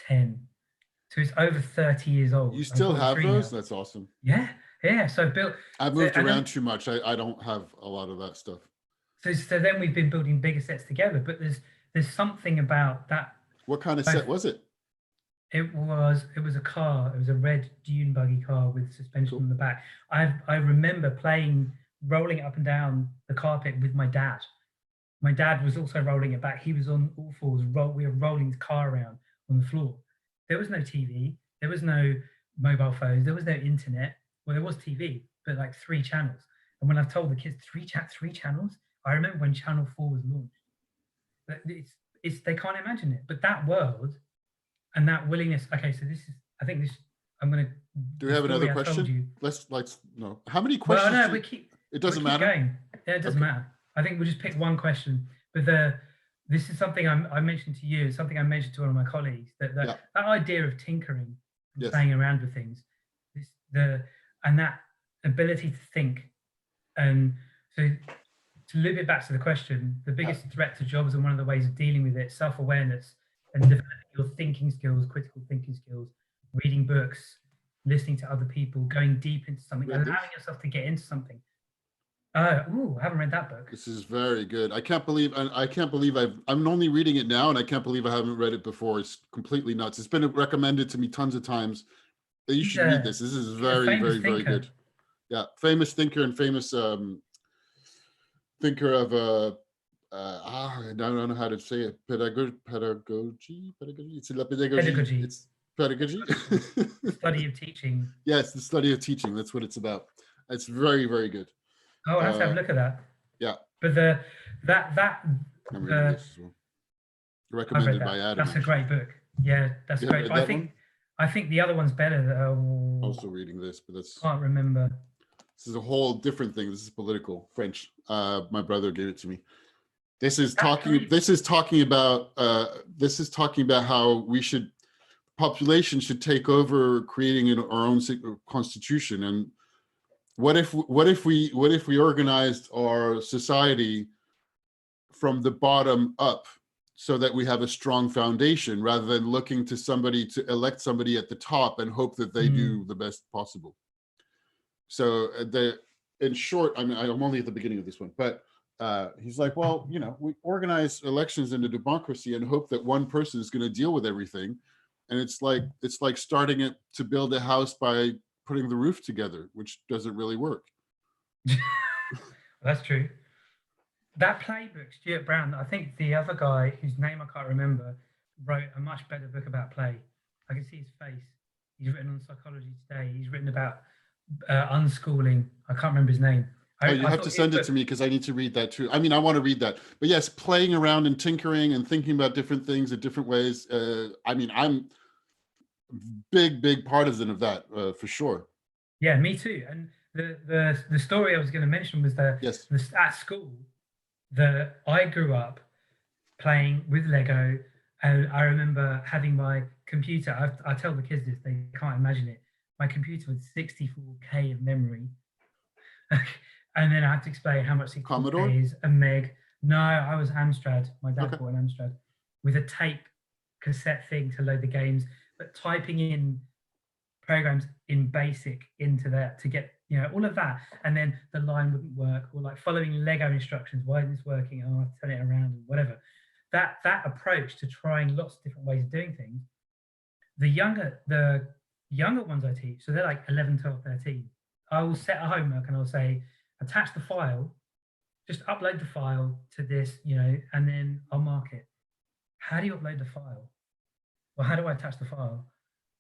10. So it's over 30 years old. You still have those? Now. That's awesome. Yeah. So I've moved around too much. I don't have a lot of that stuff. So then we've been building bigger sets together, but there's something about that. What kind of set was it? It was a car. It was a red dune buggy car with suspension on the back. I remember rolling it up and down the carpet with my dad. My dad was also rolling it back. He was on all fours. We were rolling the car around on the floor. There was no TV. There was no mobile phones. There was no internet. Well, there was TV, but like 3 channels. And when I've told the kids 3 channels, I remember when Channel 4 was launched. They can't imagine it. But that world and that willingness. Okay, so I'm going to. Do we have another question? Let's no. How many questions? Well, no, it doesn't matter. Going. Yeah, it doesn't matter. I think we'll just pick one question. But this is something I mentioned to you. Something I mentioned to one of my colleagues. That idea of tinkering, and playing around with things, and that ability to think, and so to loop it back to the question, the biggest threat to jobs and one of the ways of dealing with it, self-awareness and developing your thinking skills, critical thinking skills, reading books, listening to other people, going deep into something, allowing yourself to get into something. I haven't read that book. This is very good. I can't believe I'm only reading it now, and I can't believe I haven't read it before. It's completely nuts. It's been recommended to me tons of times. You should read this. This is very, very, very good. Yeah, famous thinker and famous thinker of I don't know how to say it. Pedagogy. It's la pédagogie. It's pedagogy. Study of teaching. Yeah, it's the study of teaching. That's what it's about. It's very, very good. Oh, I'll have to have a look at that. Yeah. But I'm reading this as well. Recommended by Adam. That's a great book. Yeah, that's great. I think the other one's better. Also reading this, but that's. Can't remember. This is a whole different thing. This is political French. My brother gave it to me. This is That's talking. great. This is talking about. This is talking about how we should. Population should take over creating our own constitution. And what if we organized our society from the bottom up, so that we have a strong foundation, rather than looking to somebody to elect somebody at the top and hope that they do the best possible. So in short, I mean, I'm only at the beginning of this one, but he's like, well, you know, we organize elections into democracy and hope that one person is going to deal with everything. And it's like starting it to build a house by putting the roof together, which doesn't really work. That's true. That playbook, Stuart Brown, I think the other guy whose name I can't remember wrote a much better book about play. I can see his face. He's written on Psychology Today. He's written about unschooling. I can't remember his name. You have to send it to me because I need to read that too. I mean, I want to read that. But yes, playing around and tinkering and thinking about different things in different ways. I mean, I'm big partisan of that for sure. Yeah, me too. And the story I was going to mention was that yes, at school, I grew up playing with Lego, and I remember having my computer. I tell the kids this; they can't imagine it. My computer was 64K of memory, and then I had to explain how much 64K is a meg. No, I was Amstrad. My dad bought an Amstrad with a tape cassette thing to load the games, but typing in programs in BASIC into that to get, you know, all of that, and then the line wouldn't work, or like following Lego instructions. Why isn't this working? Oh, I'll turn it around and whatever. That approach to trying lots of different ways of doing things. The younger ones I teach, so they're like 11, 12, 13. I will set a homework and I'll say, attach the file, just upload the file to this, you know, and then I'll mark it. How do you upload the file? Well, how do I attach the file?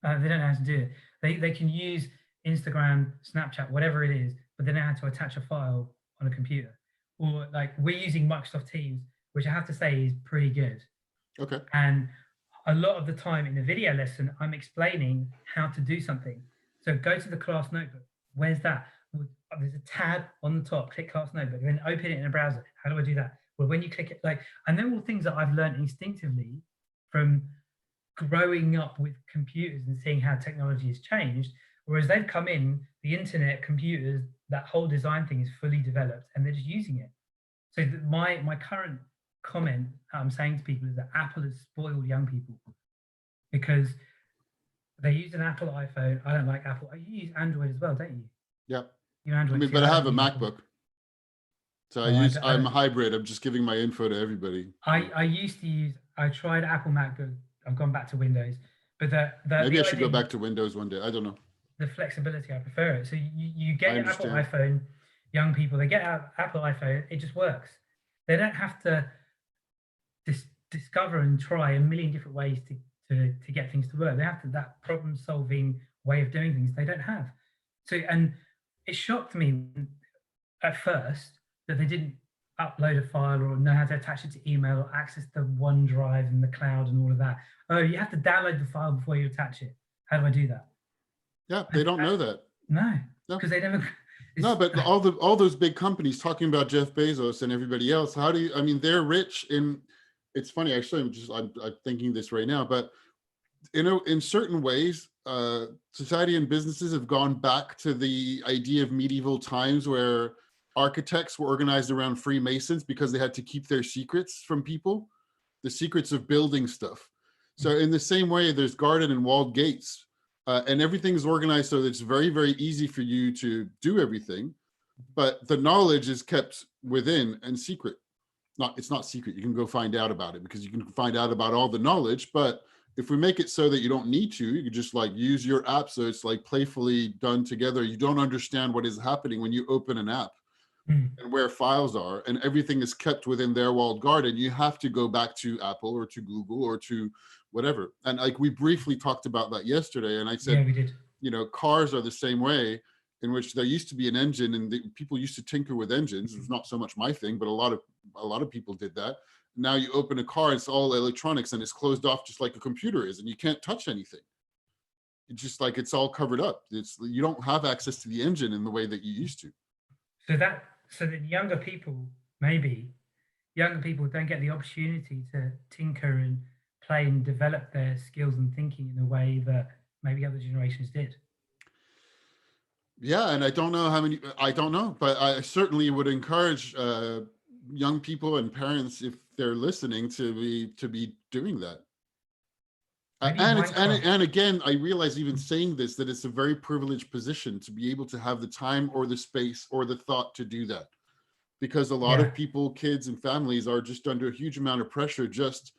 They don't know how to do it. They can use Instagram, Snapchat, whatever it is, but they know how to attach a file on a computer. Or like we're using Microsoft Teams, which I have to say is pretty good. Okay. And a lot of the time in the video lesson, I'm explaining how to do something. So go to the class notebook. Where's that? Well, there's a tab on the top, click class notebook, and then open it in a browser. How do I do that? Well, when you click it, like, and they're all things that I've learned instinctively from growing up with computers and seeing how technology has changed. Whereas they've come in, the internet, computers, that whole design thing is fully developed and they're just using it. So my current comment I'm saying to people is that Apple has spoiled young people because they use an Apple iPhone. I don't like Apple. You use Android as well, don't you? Yeah. You Android. I mean, but I have a MacBook. So I'm a hybrid. I'm just giving my info to everybody. I tried Apple MacBook. I've gone back to Windows, but maybe I should go back to Windows one day. I don't know. The flexibility, I prefer it. So you get an Apple iPhone, young people, they get an Apple iPhone, it just works. They don't have to discover and try a million different ways to get things to work. They have that problem solving way of doing things they don't have. So, and it shocked me at first that they didn't upload a file or know how to attach it to email or access the OneDrive and the cloud and all of that. Oh, you have to download the file before you attach it. How do I do that? Yeah, they don't know that. No, because they never. No, but all those big companies talking about Jeff Bezos and everybody else. How do you? I mean, they're rich in. It's funny, actually. I'm thinking this right now, but you know, in certain ways, society and businesses have gone back to the idea of medieval times where architects were organized around Freemasons because they had to keep their secrets from people, the secrets of building stuff. So in the same way, there's garden and walled gates. And everything's organized so that it's very, very easy for you to do everything, but the knowledge is kept within and secret. It's not secret. You can go find out about it because you can find out about all the knowledge. But if we make it so that you don't need to, you can just like use your app. So it's like playfully done together. You don't understand what is happening when you open an app and where files are, and everything is kept within their walled garden. You have to go back to Apple or to Google or to whatever. And like we briefly talked about that yesterday. And I said, yeah, we did. You know, cars are the same way, in which there used to be an engine and people used to tinker with engines. It was not so much my thing, but a lot of people did that. Now you open a car, it's all electronics and it's closed off just like a computer is, and you can't touch anything. it's just like it's all covered up. You don't have access to the engine in the way that you used to. So then younger people don't get the opportunity to tinker and play and develop their skills and thinking in a way that maybe other generations did. Yeah, and I don't know, but I certainly would encourage young people and parents, if they're listening, to be doing that. And again, I realize even saying this, that it's a very privileged position to be able to have the time or the space or the thought to do that. Because a lot of people, kids and families, are just under a huge amount of pressure, just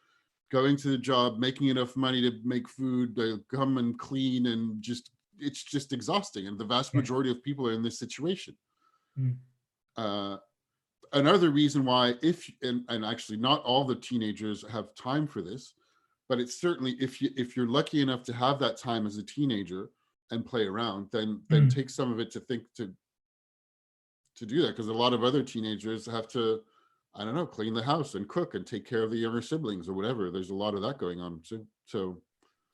going to the job, making enough money to make food, to come and clean, and it's just exhausting. And the vast majority of people are in this situation. Another reason why, and actually not all the teenagers have time for this, but it's certainly, if you're lucky enough to have that time as a teenager and play around, then take some of it to think to do that. Because a lot of other teenagers have to, I don't know, clean the house and cook and take care of the younger siblings or whatever. There's a lot of that going on too. So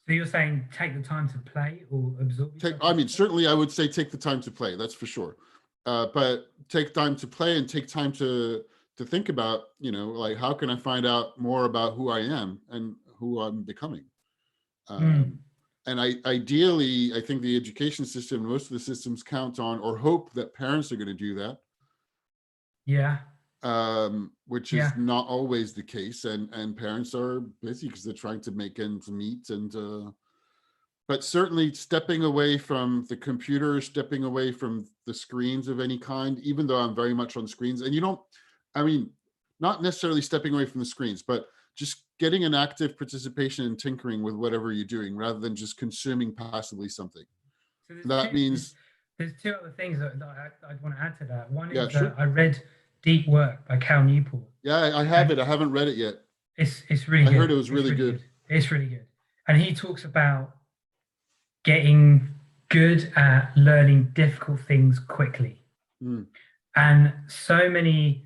you're saying take the time to play or absorb? Certainly I would say take the time to play, that's for sure. But take time to play and take time to think about, like, how can I find out more about who I am and who I'm becoming? And ideally, I think the education system, most of the systems count on or hope that parents are going to do that. Yeah. Which is not always the case. And parents are busy because they're trying to make ends meet. But certainly stepping away from the computer, stepping away from the screens of any kind, even though I'm very much on screens. And not necessarily stepping away from the screens, but just getting an active participation and tinkering with whatever you're doing, rather than just consuming passively something. So there's two other things that I'd want to add to that. One is that I read Deep Work by Cal Newport. Yeah, I have it. I haven't read it yet. It's really good. I heard it was really good. It's really good. And he talks about getting good at learning difficult things quickly. And so many,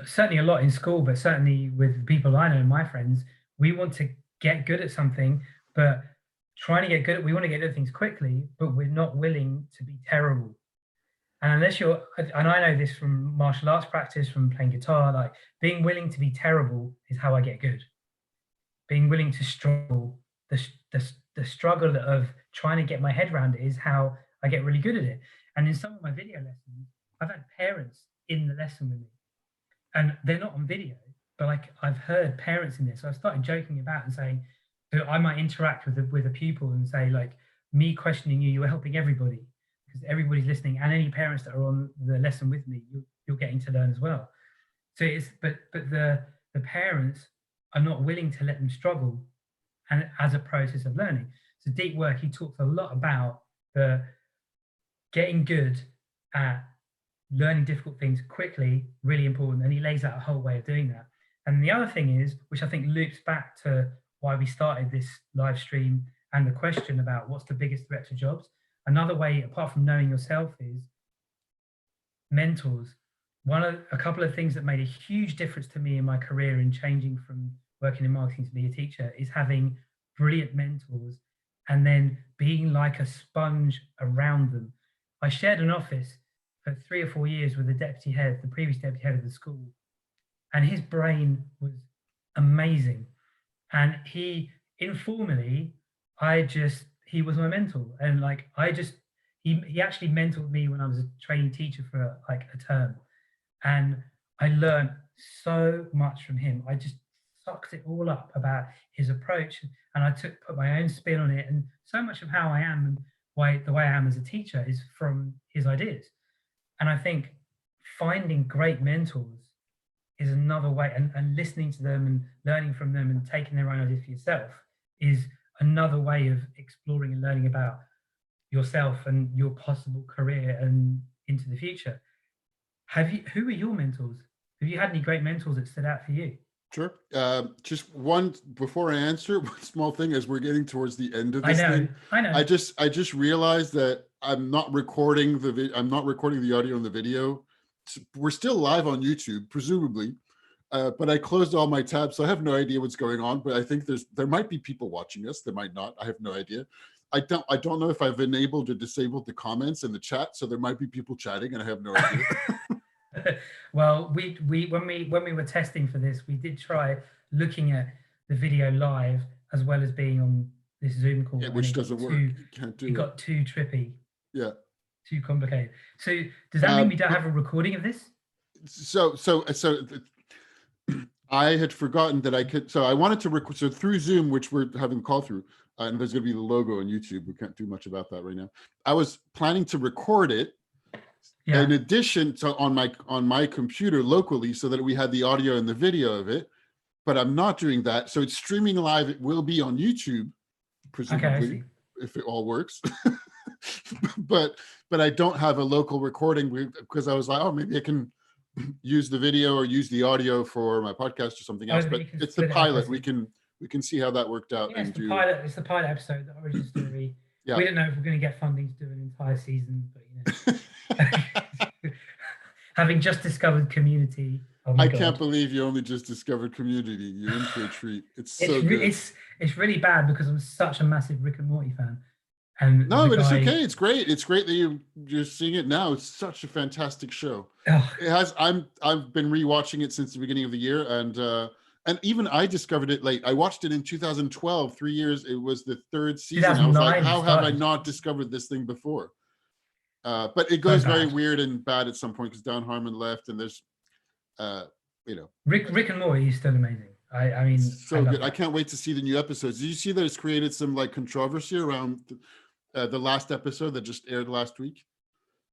certainly a lot in school, but certainly with people I know and my friends, we want to get good at something, but we want to get good at things quickly, but we're not willing to be terrible. And and I know this from martial arts practice, from playing guitar, like being willing to be terrible is how I get good. Being willing to struggle, the struggle of trying to get my head around it is how I get really good at it. And in some of my video lessons, I've had parents in the lesson with me, and they're not on video, but like I've heard parents in this. So I started joking about and saying, so I might interact with a pupil and say, like, me questioning you're helping everybody, because everybody's listening, and any parents that are on the lesson with me, you're getting to learn as well. So but the parents are not willing to let them struggle, and as a process of learning. So Deep Work, he talks a lot about the getting good at learning difficult things quickly, really important, and he lays out a whole way of doing that. And the other thing is, which I think loops back to why we started this live stream and the question about what's the biggest threat to jobs. Another way, apart from knowing yourself, is mentors. A couple of things that made a huge difference to me in my career in changing from working in marketing to be a teacher is having brilliant mentors and then being like a sponge around them. I shared an office for 3 or 4 years with the previous deputy head of the school, and his brain was amazing. And he informally, he was my mentor. And like, he actually mentored me when I was a training teacher for like a term. And I learned so much from him. I just sucked it all up about his approach, and I put my own spin on it. And so much of how I am and the way I am as a teacher is from his ideas. And I think finding great mentors is another way, and listening to them and learning from them and taking their own ideas for yourself is another way of exploring and learning about yourself and your possible career and into the future. Who are your mentors? Have you had any great mentors that stood out for you? Sure. Just one, before I answer, one small thing as we're getting towards the end of this thing. I know. I just realized that I'm not recording the audio and the video. We're still live on YouTube, presumably, but I closed all my tabs, so I have no idea what's going on. But I think there might be people watching us. There might not. I have no idea. I don't know if I've enabled or disabled the comments in the chat, so there might be people chatting, and I have no idea. Well, we when we were testing for this, we did try looking at the video live as well as being on this Zoom call, Yeah, which doesn't work. You can't do it. It got too trippy. Yeah. Too complicated. So does that mean we don't have a recording of this? So I had forgotten that I could. So I wanted to record. So through Zoom, which we're having a call through, and there's going to be the logo on YouTube. We can't do much about that right now. I was planning to record it. Yeah. In addition to on my computer locally, so that we had the audio and the video of it, but I'm not doing that. So it's streaming live. It will be on YouTube, presumably, if it all works. but I don't have a local recording because I was like, oh, maybe I can use the video or use the audio for my podcast or something else. But it's the pilot. We can see how that worked out. Yeah, it's the pilot episode, the origin story. Yeah. We don't know if we're going to get funding to do an entire season, but you know. Having just discovered Community. Oh I can't believe you only just discovered Community. You're in for a treat. It's so good. It's really bad because I'm such a massive Rick and Morty fan. And no, but it's okay. It's great. It's great that you're seeing it now. It's such a fantastic show. It has. I've been rewatching it since the beginning of the year, and even I discovered it late. I watched it in 2012. 3 years. It was the third season. I was like, how have I not discovered this thing before? But it goes very weird and bad at some point because Dan Harmon left, and there's, you know, Rick and Morty is still amazing. I mean, so good. I can't wait to see the new episodes. Did you see that it's created some like controversy around the last episode that just aired last week?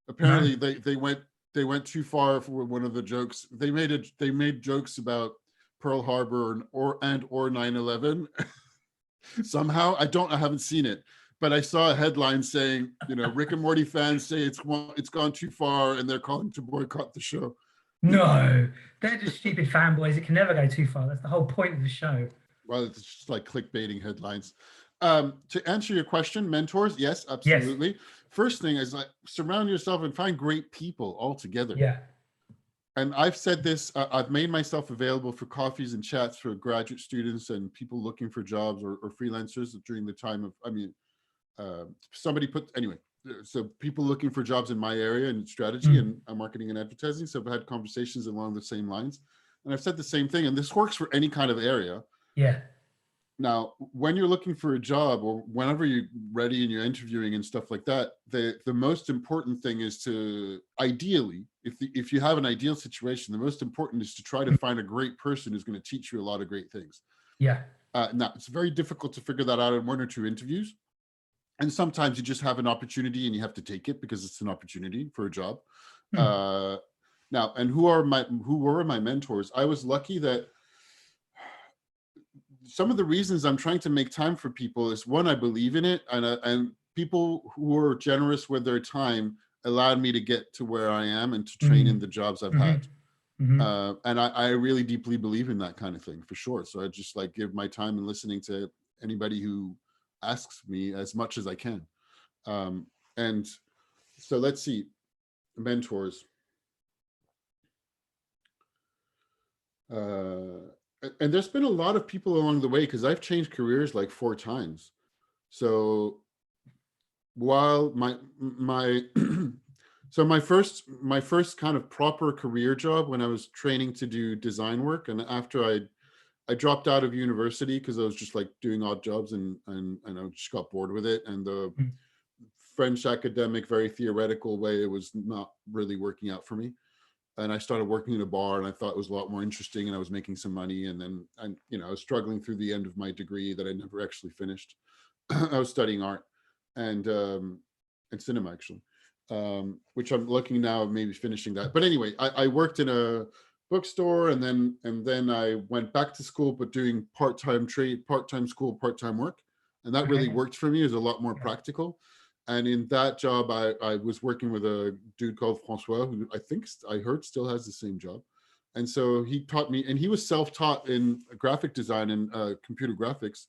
Apparently, they went too far for one of the jokes. They made jokes about Pearl Harbor or 9/11. Somehow, I haven't seen it. But I saw a headline saying, you know, Rick and Morty fans say it's gone too far and they're calling to boycott the show. No, they're just stupid fanboys. It can never go too far. That's the whole point of the show. Well, it's just like clickbaiting headlines. To answer your question, mentors, yes, absolutely. Yes. First thing is like surround yourself and find great people altogether. Yeah. And I've said this, I've made myself available for coffees and chats for graduate students and people looking for jobs or freelancers during the time of, so people looking for jobs in my area in strategy and marketing and advertising. So I've had conversations along the same lines, and I've said the same thing, and this works for any kind of area. Yeah. Now, when you're looking for a job or whenever you're ready and you're interviewing and stuff like that, the most important thing is to ideally, if you have an ideal situation, the most important is to try to find a great person who's going to teach you a lot of great things. Yeah. Now, it's very difficult to figure that out in 1 or 2 interviews. And sometimes you just have an opportunity and you have to take it because it's an opportunity for a job. Now, and who were my mentors? I was lucky that some of the reasons I'm trying to make time for people is one, I believe in it, and people who are generous with their time allowed me to get to where I am and to train in the jobs I've had. And I really deeply believe in that kind of thing for sure. So I just like give my time and listening to anybody who asks me as much as I can. And so let's see, mentors. And there's been a lot of people along the way because I've changed careers like 4 times. So while my first kind of proper career job when I was training to do design work, and after I dropped out of university because I was just like doing odd jobs and I just got bored with it. And the French academic, very theoretical way, it was not really working out for me. And I started working in a bar and I thought it was a lot more interesting and I was making some money. And then I was struggling through the end of my degree that I never actually finished. I was studying art and cinema actually, which I'm looking now at maybe finishing that. But anyway, I worked in a bookstore and then I went back to school, but doing part-time school, part-time work. And that really worked for me. It was a lot more practical. And in that job, I was working with a dude called Francois, who I heard still has the same job. And so he taught me, and he was self-taught in graphic design and computer graphics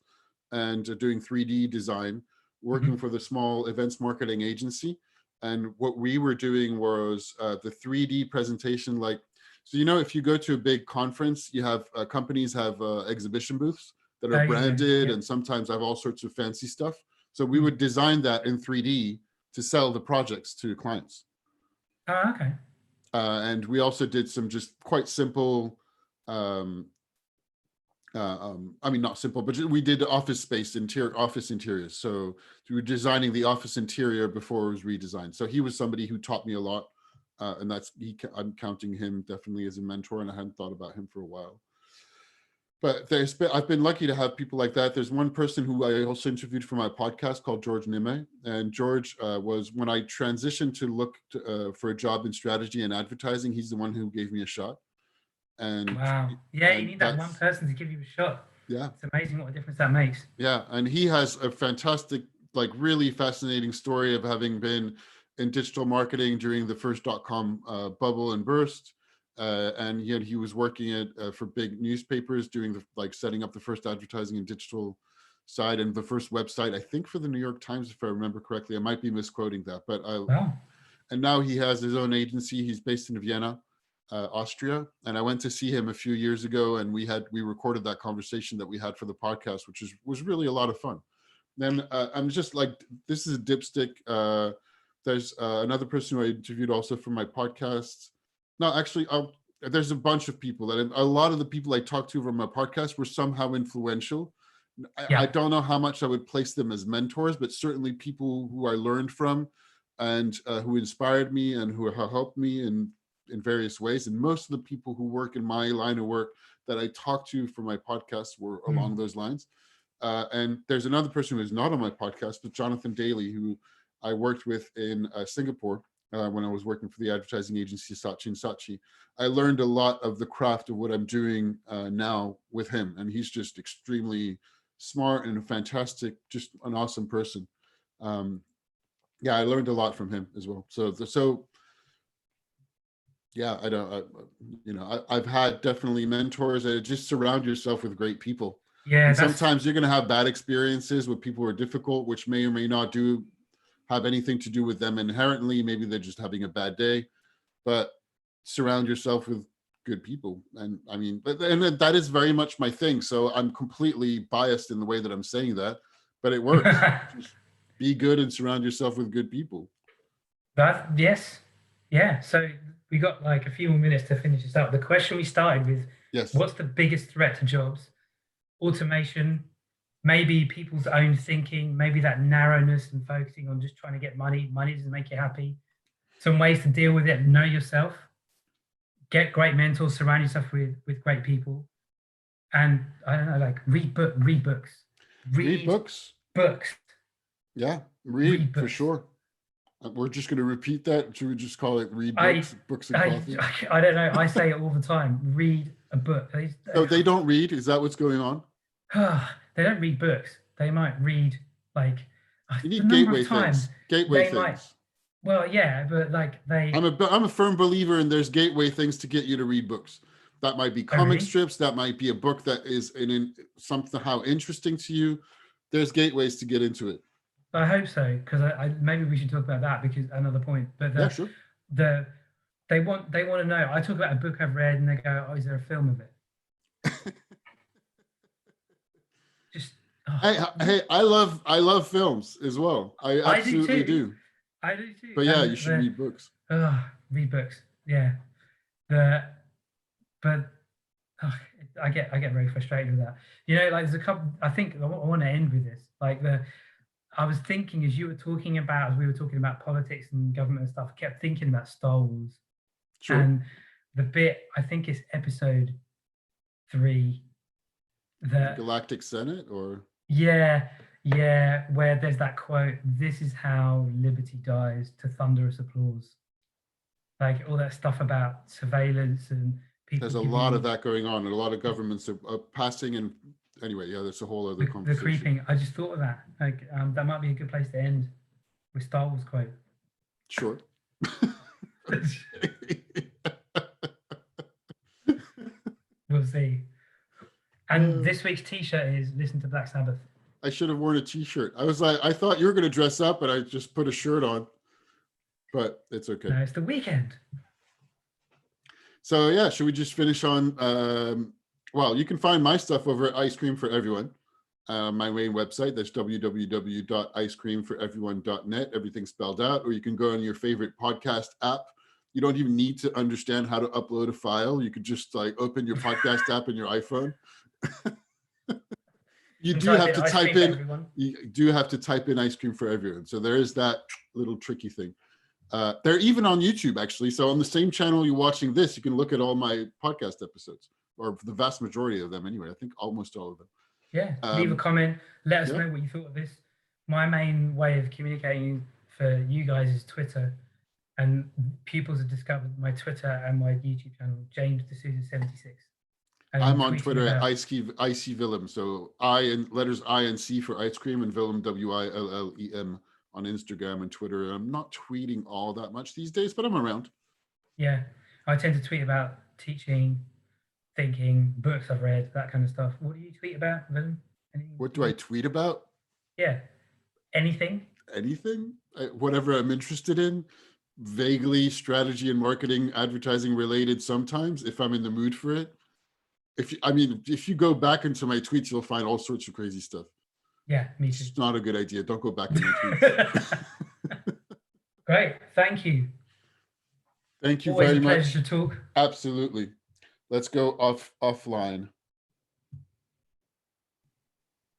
and doing 3D design, working for the small events marketing agency. And what we were doing was the 3D presentation, so if you go to a big conference, you have companies have exhibition booths that are branded and sometimes have all sorts of fancy stuff. So we would design that in 3D to sell the projects to clients. Oh, okay. And we also did some just quite simple, I mean, not simple, but we did office space office interiors. So we were designing the office interior before it was redesigned. So he was somebody who taught me a lot, and I'm counting him definitely as a mentor, and I hadn't thought about him for a while. But I've been lucky to have people like that. There's one person who I also interviewed for my podcast called George Nemo, and George was, when I transitioned to look for a job in strategy and advertising, he's the one who gave me a shot. And wow, yeah, you need that one person to give you a shot. Yeah, it's amazing what a difference that makes. Yeah, and he has a fantastic, like really fascinating story of having been in digital marketing during the first .com bubble and burst, and yet he was working for big newspapers doing setting up the first advertising and digital side and the first website, I think for the New York Times, if I remember correctly. I might be misquoting that, but wow. And now he has his own agency. He's based in Vienna, Austria, and I went to see him a few years ago, and we recorded that conversation that we had for the podcast, which was really a lot of fun. Then I'm just like, this is a dipstick. There's another person who I interviewed also for my podcast. No, actually, there's a bunch of people a lot of the people I talked to from my podcast were somehow influential. I don't know how much I would place them as mentors, but certainly people who I learned from and who inspired me and who helped me in various ways. And most of the people who work in my line of work that I talked to for my podcast were along those lines. And there's another person who is not on my podcast, but Jonathan Daly, who I worked with in Singapore when I was working for the advertising agency Saatchi. I learned a lot of the craft of what I'm doing now with him. And he's just extremely smart and a fantastic, just an awesome person. Yeah, I learned a lot from him as well. So yeah, I've had definitely mentors. Just surround yourself with great people. Yeah, and sometimes you're going to have bad experiences with people who are difficult, which may or may not have anything to do with them inherently. Maybe they're just having a bad day, but surround yourself with good people. And I mean, and that is very much my thing. So I'm completely biased in the way that I'm saying that, but it works. Just be good and surround yourself with good people. Yes. Yeah. So we got like a few more minutes to finish this up. The question we started with, what's the biggest threat to jobs? Automation, maybe people's own thinking, maybe that narrowness and focusing on just trying to get money. Money doesn't make you happy. Some ways to deal with it: know yourself, get great mentors, surround yourself with great people, and I don't know, like read books. Read books. Yeah, read for sure. We're just going to repeat that. Should we just call it read books, books and coffee? I don't know. I say it all the time. Read a book. So they don't read? Is that what's going on? They don't read books. They might read like. You need gateway things. Gateway things. Well, yeah, but like I'm a firm believer in there's gateway things to get you to read books. That might be comic strips. That might be a book that is somehow interesting to you. There's gateways to get into it. I hope so, because maybe we should talk about that, because another point. But sure. They want to know. I talk about a book I've read, and they go, "Oh, is there a film of it?" Hey, I love films as well. I absolutely do. I do too. But yeah, you should read books. Read books. Yeah. I get very frustrated with that. You know, like there's a couple. I think I want to end with this. Like I was thinking as we were talking about politics and government and stuff, I kept thinking about Star Wars. Sure. And the bit, I think it's episode 3. The Galactic Senate, or? Yeah, where there's that quote, "This is how liberty dies, to thunderous applause." Like all that stuff about surveillance and people. There's a lot of that going on, and a lot of governments are passing and anyway, yeah, that's a whole other conversation. The creeping. I just thought of that. Like that might be a good place to end with Star Wars quote. Sure. We'll see. And this week's T-shirt is "Listen to Black Sabbath." I should have worn a T-shirt. I thought you were going to dress up, but I just put a shirt on. But it's okay. No, it's the weekend. So yeah, should we just finish on? Well, you can find my stuff over at Ice Cream for Everyone. my main website. That's www.icecreamforeveryone.net. Everything's spelled out. Or you can go on your favorite podcast app. You don't even need to understand how to upload a file. You could just like open your podcast app in your iPhone. You do have to type in. You do have to type in ice cream for everyone. So there is that little tricky thing. They're even on YouTube, actually. So on the same channel you're watching this, you can look at all my podcast episodes, or the vast majority of them anyway. I think almost all of them. Yeah, leave a comment. Let us know what you thought of this. My main way of communicating for you guys is Twitter. And pupils have discovered my Twitter and my YouTube channel, James D'Souza76. I'm on Twitter at IC Willem. So letters I and C for ice cream, and Willem, WILLEM on Instagram and Twitter. I'm not tweeting all that much these days, but I'm around. Yeah, I tend to tweet about teaching, thinking, books I've read, that kind of stuff. What do you tweet about, Willem? What do I tweet about? Yeah, anything. Anything? Whatever I'm interested in. Vaguely strategy and marketing, advertising related sometimes, if I'm in the mood for it. If you go back into my tweets, you'll find all sorts of crazy stuff. Yeah, me too. It's not a good idea. Don't go back to my tweets. Great. Thank you. Thank you Always very much. Always a pleasure to talk. Absolutely. Let's go offline.